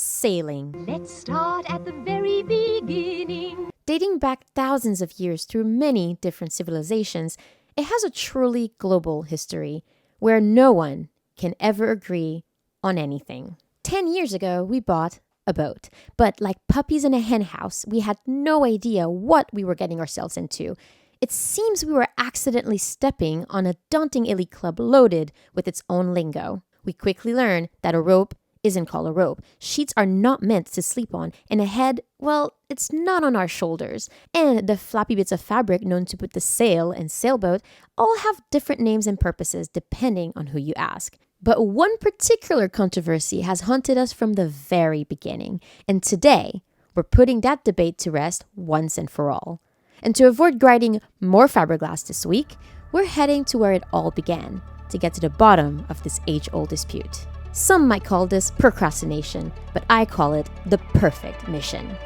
sailing. Let's start at the very beginning. Dating back thousands of years through many different civilizations, it has a truly global history where no one can ever agree on anything. 10 years ago, we bought a boat, but like puppies in a hen house, we had no idea what we were getting ourselves into. It seems we were accidentally stepping on a daunting elite club loaded with its own lingo. We quickly learned that a rope isn't called a rope. Sheets are not meant to sleep on, and a head, well, it's not on our shoulders. And the floppy bits of fabric known to put the sail and sailboat all have different names and purposes depending on who you ask. But one particular controversy has haunted us from the very beginning, and today we're putting that debate to rest once and for all. And to avoid grinding more fiberglass this week, we're heading to where it all began, to get to the bottom of this age-old dispute. Some might call this procrastination, but I call it the perfect mission.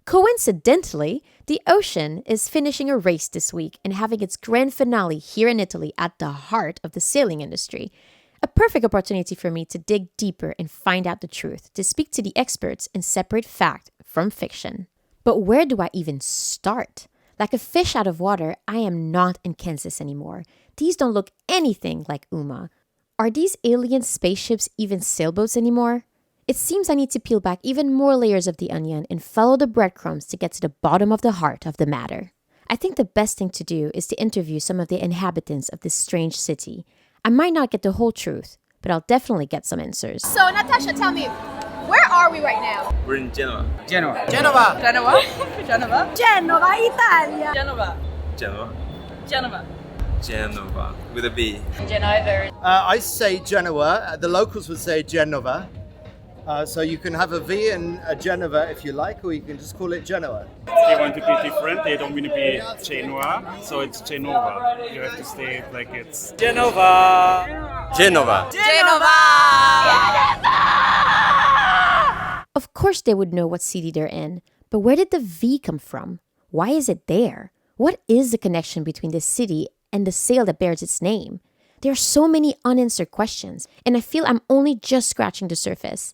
Coincidentally, the ocean is finishing a race this week and having its grand finale here in Italy at the heart of the sailing industry. A perfect opportunity for me to dig deeper and find out the truth, to speak to the experts and separate fact from fiction. But where do I even start? Like a fish out of water, I am not in Kansas anymore. These don't look anything like Uma. Are these alien spaceships even sailboats anymore? It seems I need to peel back even more layers of the onion and follow the breadcrumbs to get to the bottom of the heart of the matter. I think the best thing to do is to interview some of the inhabitants of this strange city. I might not get the whole truth, but I'll definitely get some answers. So, Natasha, tell me, where are we right now? We're in Genoa. Genova, Italia. Genova. With a B. I say Genoa. The locals would say Genova. So you can have a V and a Genova if you like, or you can just call it Genoa. They want to be different, they don't want to be Genoa, so it's Genova. You have to say it like it's Genova. Genova. Of course they would know what city they're in, but where did the V come from? Why is it there? What is the connection between the city and the sail that bears its name? There are so many unanswered questions, and I feel I'm only just scratching the surface.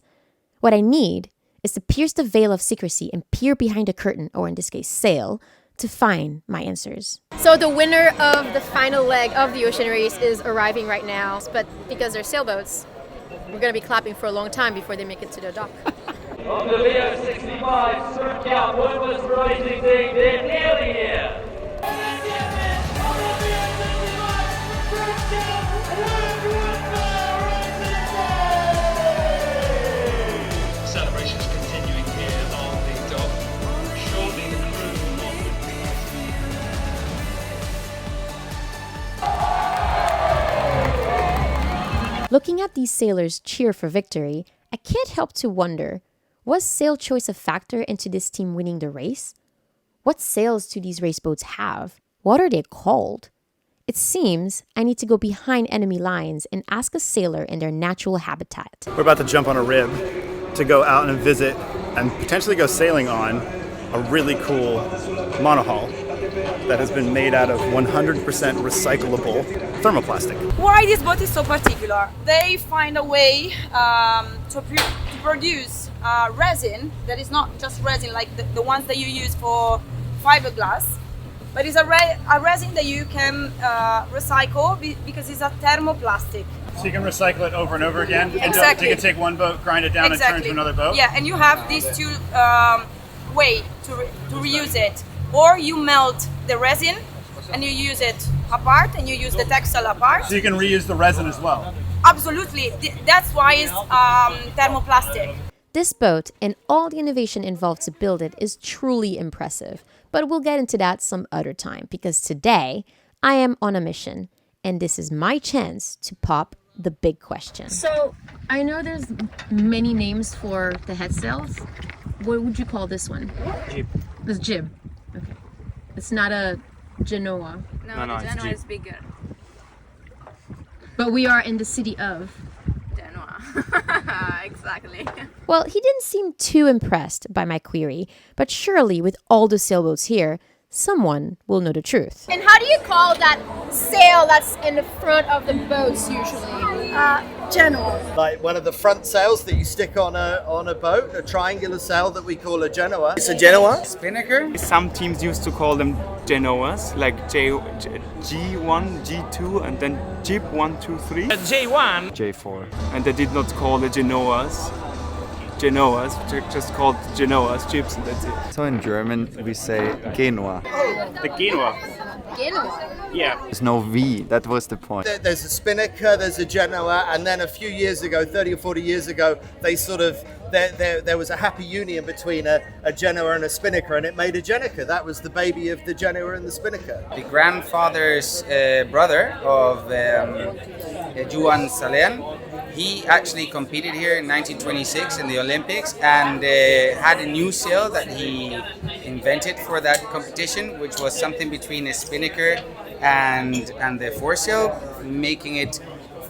What I need is to pierce the veil of secrecy and peer behind the curtain, or in this case, sail, to find my answers. So the winner of the final leg of the ocean race is arriving right now, but because they're sailboats, we're going to be clapping for a long time before they make it to the dock. On the VO65 Surf Cup Women's Racing Team, they're nearly here. Celebrations continuing here on the dock. Shortly the crew will... Looking at these sailors cheer for victory, I can't help to wonder, was sail choice a factor into this team winning the race? What sails do these race boats have? What are they called? It seems I need to go behind enemy lines and ask a sailor in their natural habitat. We're about to jump on a rib to go out and visit and potentially go sailing on a really cool monohull that has been made out of 100% recyclable thermoplastic. Why this boat is so particular? They find a way to produce resin that is not just resin like the ones that you use for fiberglass, but it's a resin that you can recycle because it's a thermoplastic. So you can recycle it over and over again? Exactly. You can take one boat, grind it down, and turn it to another boat? Yeah, and you have these two ways to reuse it. Or you melt the resin and you use it apart and you use the textile apart. So you can reuse the resin as well? Absolutely. That's why it's thermoplastic. This boat and all the innovation involved to build it is truly impressive. But we'll get into that some other time, because today I am on a mission and this is my chance to pop the big question. So I know there's many names for the head sails. What would you call this one? Jib. This jib. Okay. It's not a Genoa. No, the Genoa is bigger. But we are in the city of Genoa. Exactly. Well, he didn't seem too impressed by my query, but surely with all the sailboats here, someone will know the truth. And how do you call that sail that's in the front of the boats usually? Genoa. Like one of the front sails that you stick on a boat, a triangular sail that we call a Genoa. It's a Genoa. Spinnaker. Some teams used to call them Genoas, like G1, G2, and then Jeep 1, 2, 3. J1. J4. And they did not call the Genoas, just called Genoas, Jeeps, and that's it. So in German we say Genua. The Genoa. Genoa. Yeah. There's no V, that was the point. There's a Spinnaker, there's a Genoa, and then a few years ago, 30 or 40 years ago, they sort of, there was a happy union between a Genoa and a Spinnaker, and it made a Jenica. That was the baby of the Genoa and the Spinnaker. The grandfather's brother of Juan Salen, he actually competed here in 1926 in the Olympics and had a new sail that he invented for that competition, which was something between a Spinnaker and the foresail, making it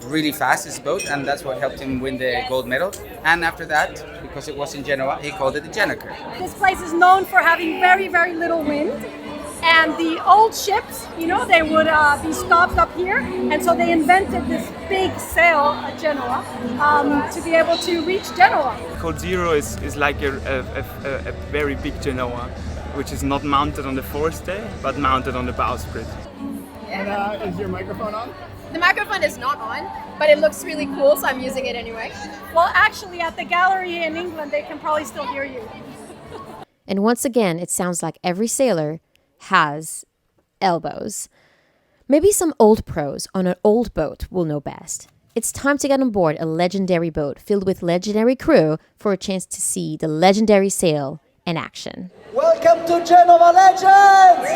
really fast, his boat, and that's what helped him win the gold medal. And after that, because it was in Genoa, he called it the Jenaker. This place is known for having very, very little wind. And the old ships, you know, they would be stopped up here. And so they invented this big sail at Genoa to be able to reach Genoa. Code Zero is like a very big Genoa, which is not mounted on the forestay, but mounted on the bowsprit. And is your microphone on? The microphone is not on, but it looks really cool, so I'm using it anyway. Well, actually, at the gallery in England, they can probably still hear you. And once again, it sounds like every sailor has elbows. Maybe some old pros on an old boat will know best. It's time to get on board a legendary boat filled with legendary crew for a chance to see the legendary sail in action. Welcome to Genova Legends!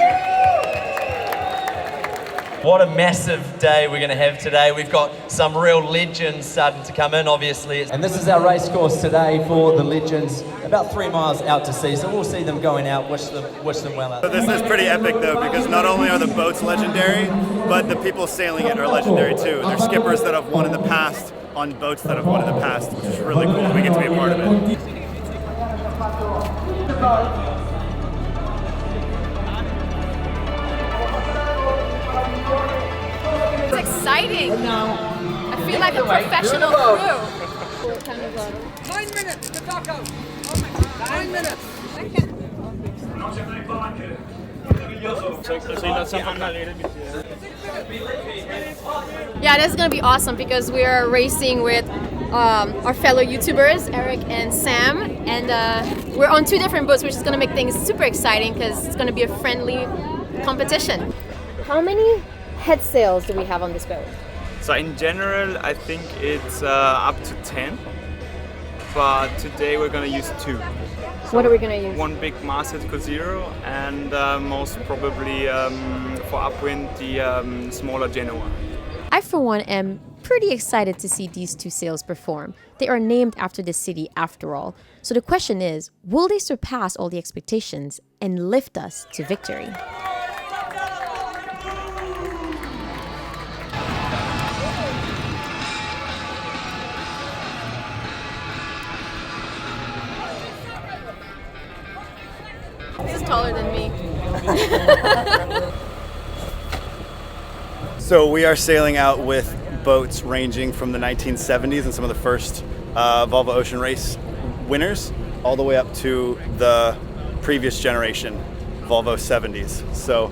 What a massive day we're going to have today. We've got some real legends starting to come in, obviously. And this is our race course today for the legends, about 3 miles out to sea. So we'll see them going out, wish them well out. So this is pretty epic though, because not only are the boats legendary, but the people sailing it are legendary too. They're skippers that have won in the past on boats that have won in the past, which is really cool. We get to be a part of it. It's exciting. I feel like a professional crew. 9 minutes to taco. 9 minutes. Yeah, that's gonna be awesome because we are racing with our fellow YouTubers, Eric and Sam, and we're on 2 different boats, which is gonna make things super exciting because it's gonna be a friendly competition. How many head sails do we have on this boat? So in general, I think it's up to 10, but today we're gonna use 2. What are we gonna use? One big masthead Code Zero, and most probably for upwind the smaller Genoa. I, for one, am pretty excited to see these 2 sails perform. They are named after the city after all. So the question is, will they surpass all the expectations and lift us to victory? He's taller than me. So we are sailing out with boats ranging from the 1970s and some of the first Volvo Ocean Race winners all the way up to the previous generation Volvo 70s. So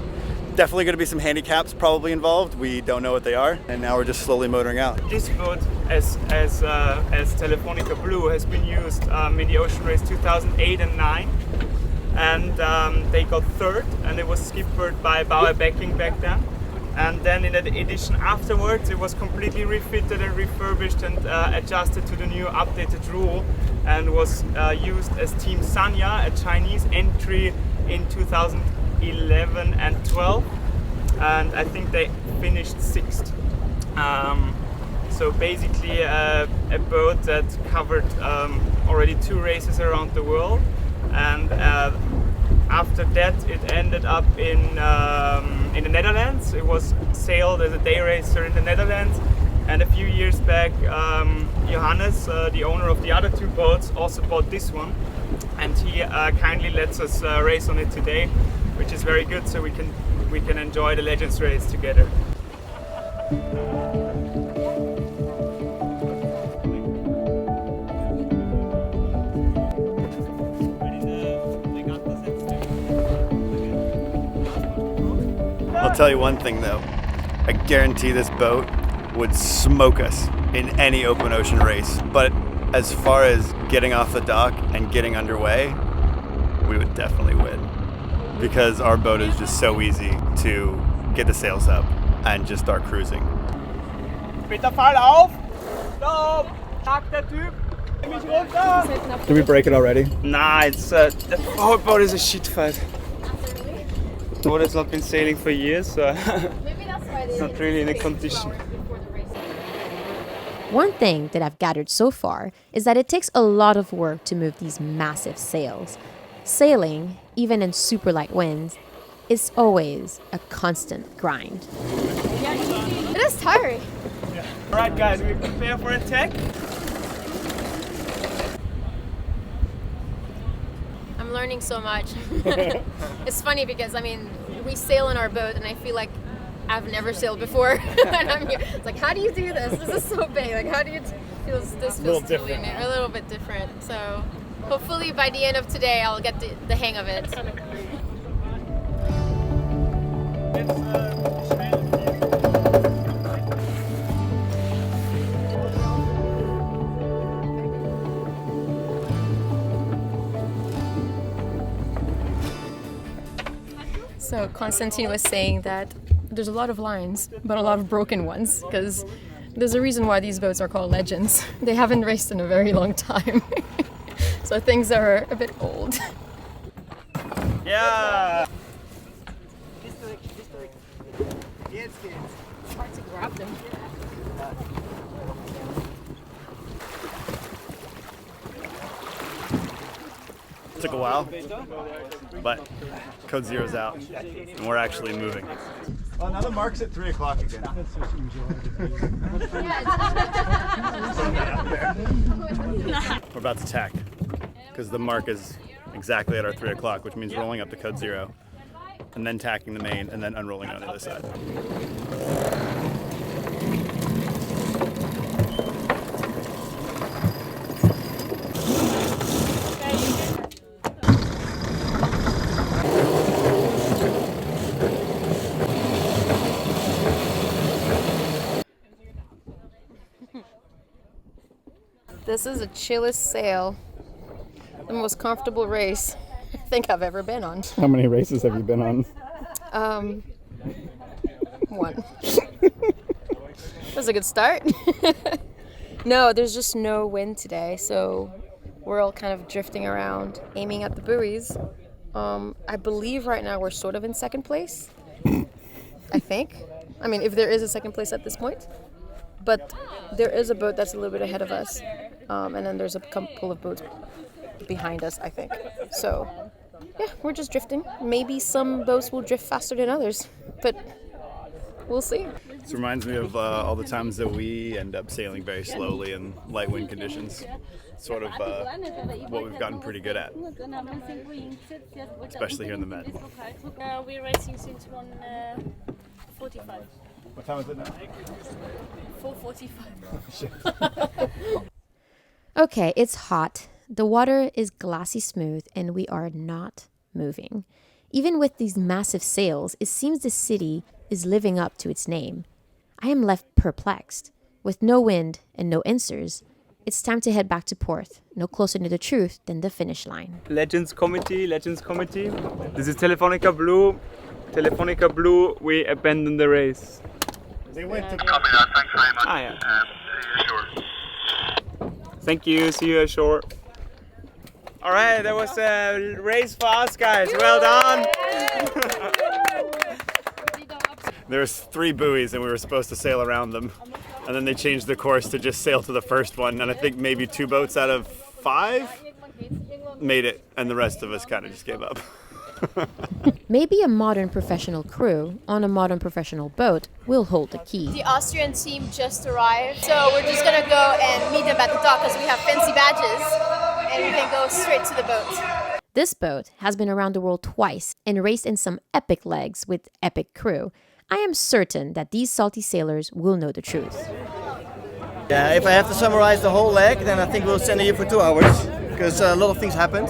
definitely going to be some handicaps probably involved. We don't know what they are, and now we're just slowly motoring out. This boat, as Telefonica Blue, has been used in the Ocean Race 2008 and 9. And they got 3rd, and it was skippered by Bauer Becking back then. And then in the edition afterwards, it was completely refitted and refurbished and adjusted to the new updated rule, and was used as Team Sanya, a Chinese entry in 2011 and 12. And I think they finished 6th. So basically a boat that covered already 2 races around the world. And after that, it ended up in the Netherlands. It was sailed as a day racer in the Netherlands. And a few years back, Johannes, the owner of the other 2 boats, also bought this one. And he kindly lets us race on it today. which is very good. So we can enjoy the Legends race together. I'll tell you one thing though, I guarantee this boat would smoke us in any open ocean race. But as far as getting off the dock and getting underway, we would definitely win. Because our boat is just so easy to get the sails up and just start cruising. Bitte fall auf! Stopp! Schlag der Typ! Mich runter! Did we break it already? Nah, it's the whole boat is a shit fight. The boat has not been sailing for years, so it's not really in a condition. One thing that I've gathered so far is that it takes a lot of work to move these massive sails. Sailing, even in super light winds, is always a constant grind. It is tiring. Yeah. Alright guys, we prepare for attack. I'm learning so much. It's funny because, I mean, we sail in our boat and I feel like I've never sailed before. And I'm here. It's like, how do you do this? This is so big. Like, how do you feel this feels totally new, a little bit different. So hopefully by the end of today I'll get the hang of it. So Konstantin was saying that there's a lot of lines, but a lot of broken ones, because there's a reason why these boats are called Legends. They haven't raced in a very long time. So things are a bit old. Yeah! It's hard to grab them. Took a while, but Code Zero's out, and we're actually moving. Oh, now the mark's at 3 o'clock again. We're about to tack, because the mark is exactly at our 3 o'clock, which means rolling up to Code Zero, and then tacking the main, and then unrolling on the other side. This is the chillest sail, the most comfortable race I think I've ever been on. How many races have you been on? One. That's a good start. No, there's just no wind today, so we're all kind of drifting around, aiming at the buoys. I believe right now we're sort of in second place. I think. I mean, if there is a second place at this point. But there is a boat that's a little bit ahead of us. And then there's a couple of boats behind us, I think. So, yeah, we're just drifting. Maybe some boats will drift faster than others, but we'll see. This reminds me of all the times that we end up sailing very slowly in light wind conditions. Sort of what we've gotten pretty good at, especially here in the Med. We're racing since 1:45. What time is it now? 4:45. Okay, it's hot. The water is glassy smooth and we are not moving. Even with these massive sails, it seems the city is living up to its name. I am left perplexed. With no wind and no answers, it's time to head back to port, no closer to the truth than the finish line. Legends Committee. This is Telefonica Blue. Telefonica Blue, we abandoned the race. They went to... Copy that, thanks very much. Ah, yeah. See you ashore. Thank you, see you ashore. Alright, that was a race for us guys, well done! There's 3 buoys and we were supposed to sail around them. And then they changed the course to just sail to the first one. And I think maybe 2 boats out of 5 made it. And the rest of us kind of just gave up. Maybe a modern professional crew on a modern professional boat will hold the key. The Austrian team just arrived, so we're just gonna go and meet them at the dock because we have fancy badges and we can go straight to the boat. This boat has been around the world twice and raced in some epic legs with epic crew. I am certain that these salty sailors will know the truth. Yeah, if I have to summarize the whole leg, then I think we'll stand here for 2 hours, because a lot of things happened.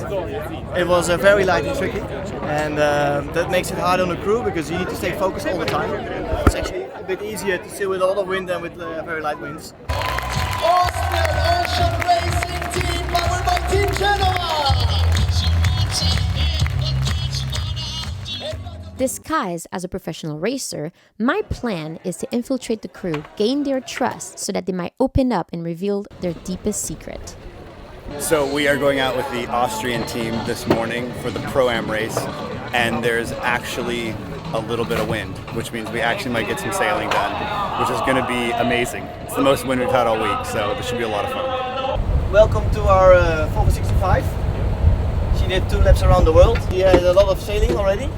It was very light and tricky, and that makes it hard on the crew because you need to stay focused all the time. It's actually a bit easier to sail with a lot of wind than with very light winds. Austrian Ocean Racing Team powered by Team Genoa! Disguised as a professional racer, my plan is to infiltrate the crew, gain their trust so that they might open up and reveal their deepest secret. So we are going out with the Austrian team this morning for the Pro-Am race, and there's actually a little bit of wind, which means we actually might get some sailing done, which is going to be amazing. It's the most wind we've had all week, so this should be a lot of fun. Welcome to our VO65. She did 2 laps around the world. She had a lot of sailing already.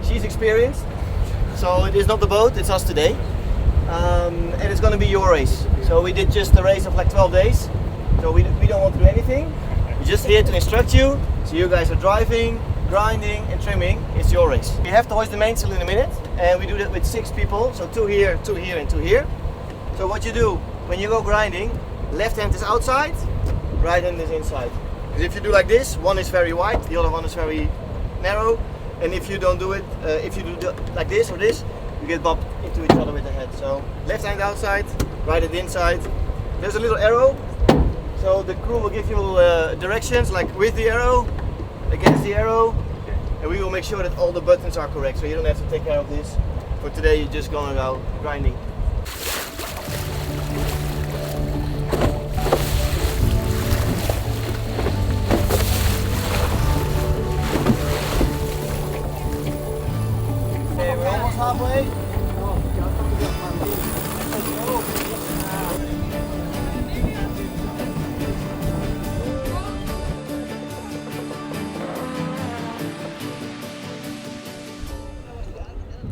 She's experienced, so it is not the boat, it's us today. And it's going to be your race. So we did just a race of like 12 days, so we don't want to do anything. We're just here to instruct you, so you guys are driving, grinding and trimming. It's your race. We have to hoist the mainsail in a minute, and we do that with 6 people, so 2 here, 2 here and 2 here. So what you do, when you go grinding, left hand is outside, right hand is inside. Because if you do like this, one is very wide, the other one is very narrow. And if you don't do it, if you do like this or this, you get bumped into each other with the head. So left hand outside, right hand inside. There's a little arrow, so the crew will give you directions, like with the arrow, against the arrow, and we will make sure that all the buttons are correct, so you don't have to take care of this. For today, you're just gonna go grinding. Halfway.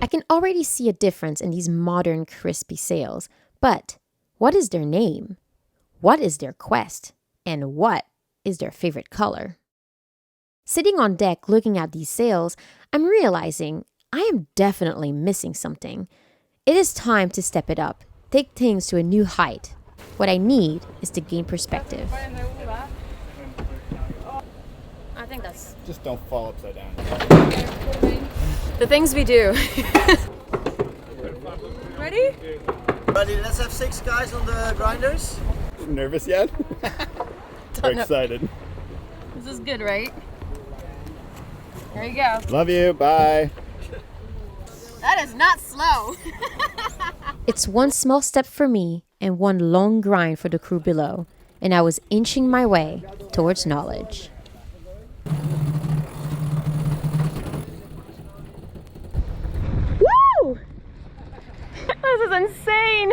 I can already see a difference in these modern crispy sails, but what is their name? What is their quest? And what is their favorite color? Sitting on deck looking at these sails, I'm realizing I am definitely missing something. It is time to step it up, take things to a new height. What I need is to gain perspective. I think that's... Just don't fall upside down. the things we do. Ready? Ready, let's have 6 guys on the grinders. Nervous yet? We're excited. This is good, right? There you go. Love you, bye. That is not slow. It's one small step for me and one long grind for the crew below, and I was inching my way towards knowledge. Woo! This is insane.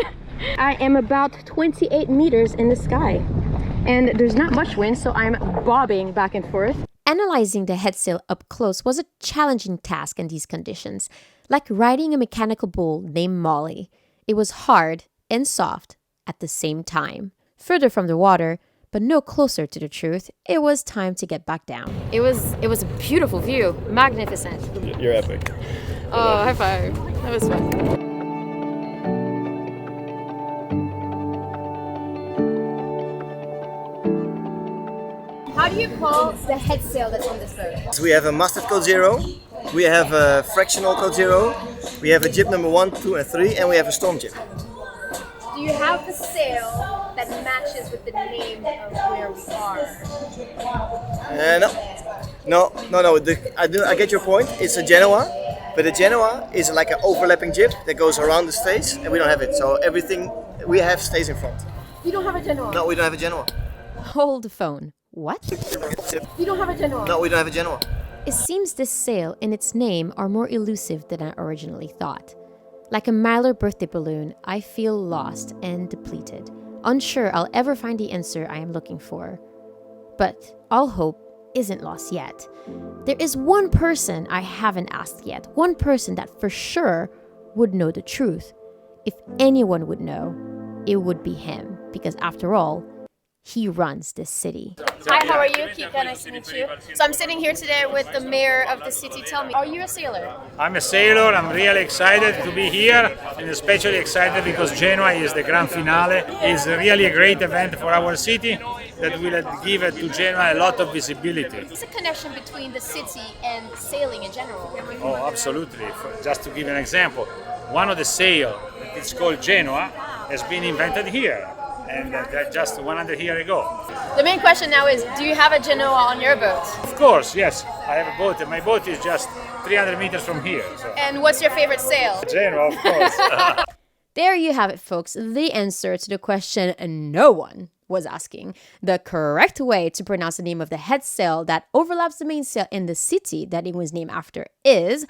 I am about 28 meters in the sky, and there's not much wind, so I'm bobbing back and forth. Analyzing the head sail up close was a challenging task in these conditions, like riding a mechanical bull named Molly. It was hard and soft at the same time. Further from the water, but no closer to the truth, it was time to get back down. It was a beautiful view, magnificent. You're epic. Oh, high five. That was fun. How do you call the head sail that's on this boat? So we have a mustard code 0, we have a fractional code 0, we have a jib number 1, 2 and 3, and we have a storm jib. Do you have a sail that matches with the name of where we are? No. I get your point. It's a Genoa, but the Genoa is like an overlapping jib that goes around the stays, and we don't have it. So everything we have stays in front. You don't have a Genoa? No, we don't have a Genoa. Hold the phone. What? You don't have a Genoa? No, we don't have a Genoa. It seems this sail and its name are more elusive than I originally thought. Like a miler birthday balloon, I feel lost and depleted, unsure I'll ever find the answer I am looking for. But all hope isn't lost yet. There is one person I haven't asked yet, one person that for sure would know the truth. If anyone would know, it would be him, because after all, he runs this city. Hi, how are you? Kika, nice to meet you. So I'm sitting here today with the mayor of the city. Tell me, are you a sailor? I'm a sailor. I'm really excited to be here, and especially excited because Genoa is the grand finale. It's really a great event for our city that will give to Genoa a lot of visibility. It's a connection between the city and sailing in general. Oh, absolutely. Just to give an example, one of the sails, it's called Genoa, has been invented here, and just 100 years ago. The main question now is, do you have a Genoa on your boat? Of course, yes. I have a boat, and my boat is just 300 meters from here. So. And what's your favorite sail? Genoa, of course. There you have it, folks. The answer to the question no one was asking. The correct way to pronounce the name of the head sail that overlaps the main sail in the city that it was named after is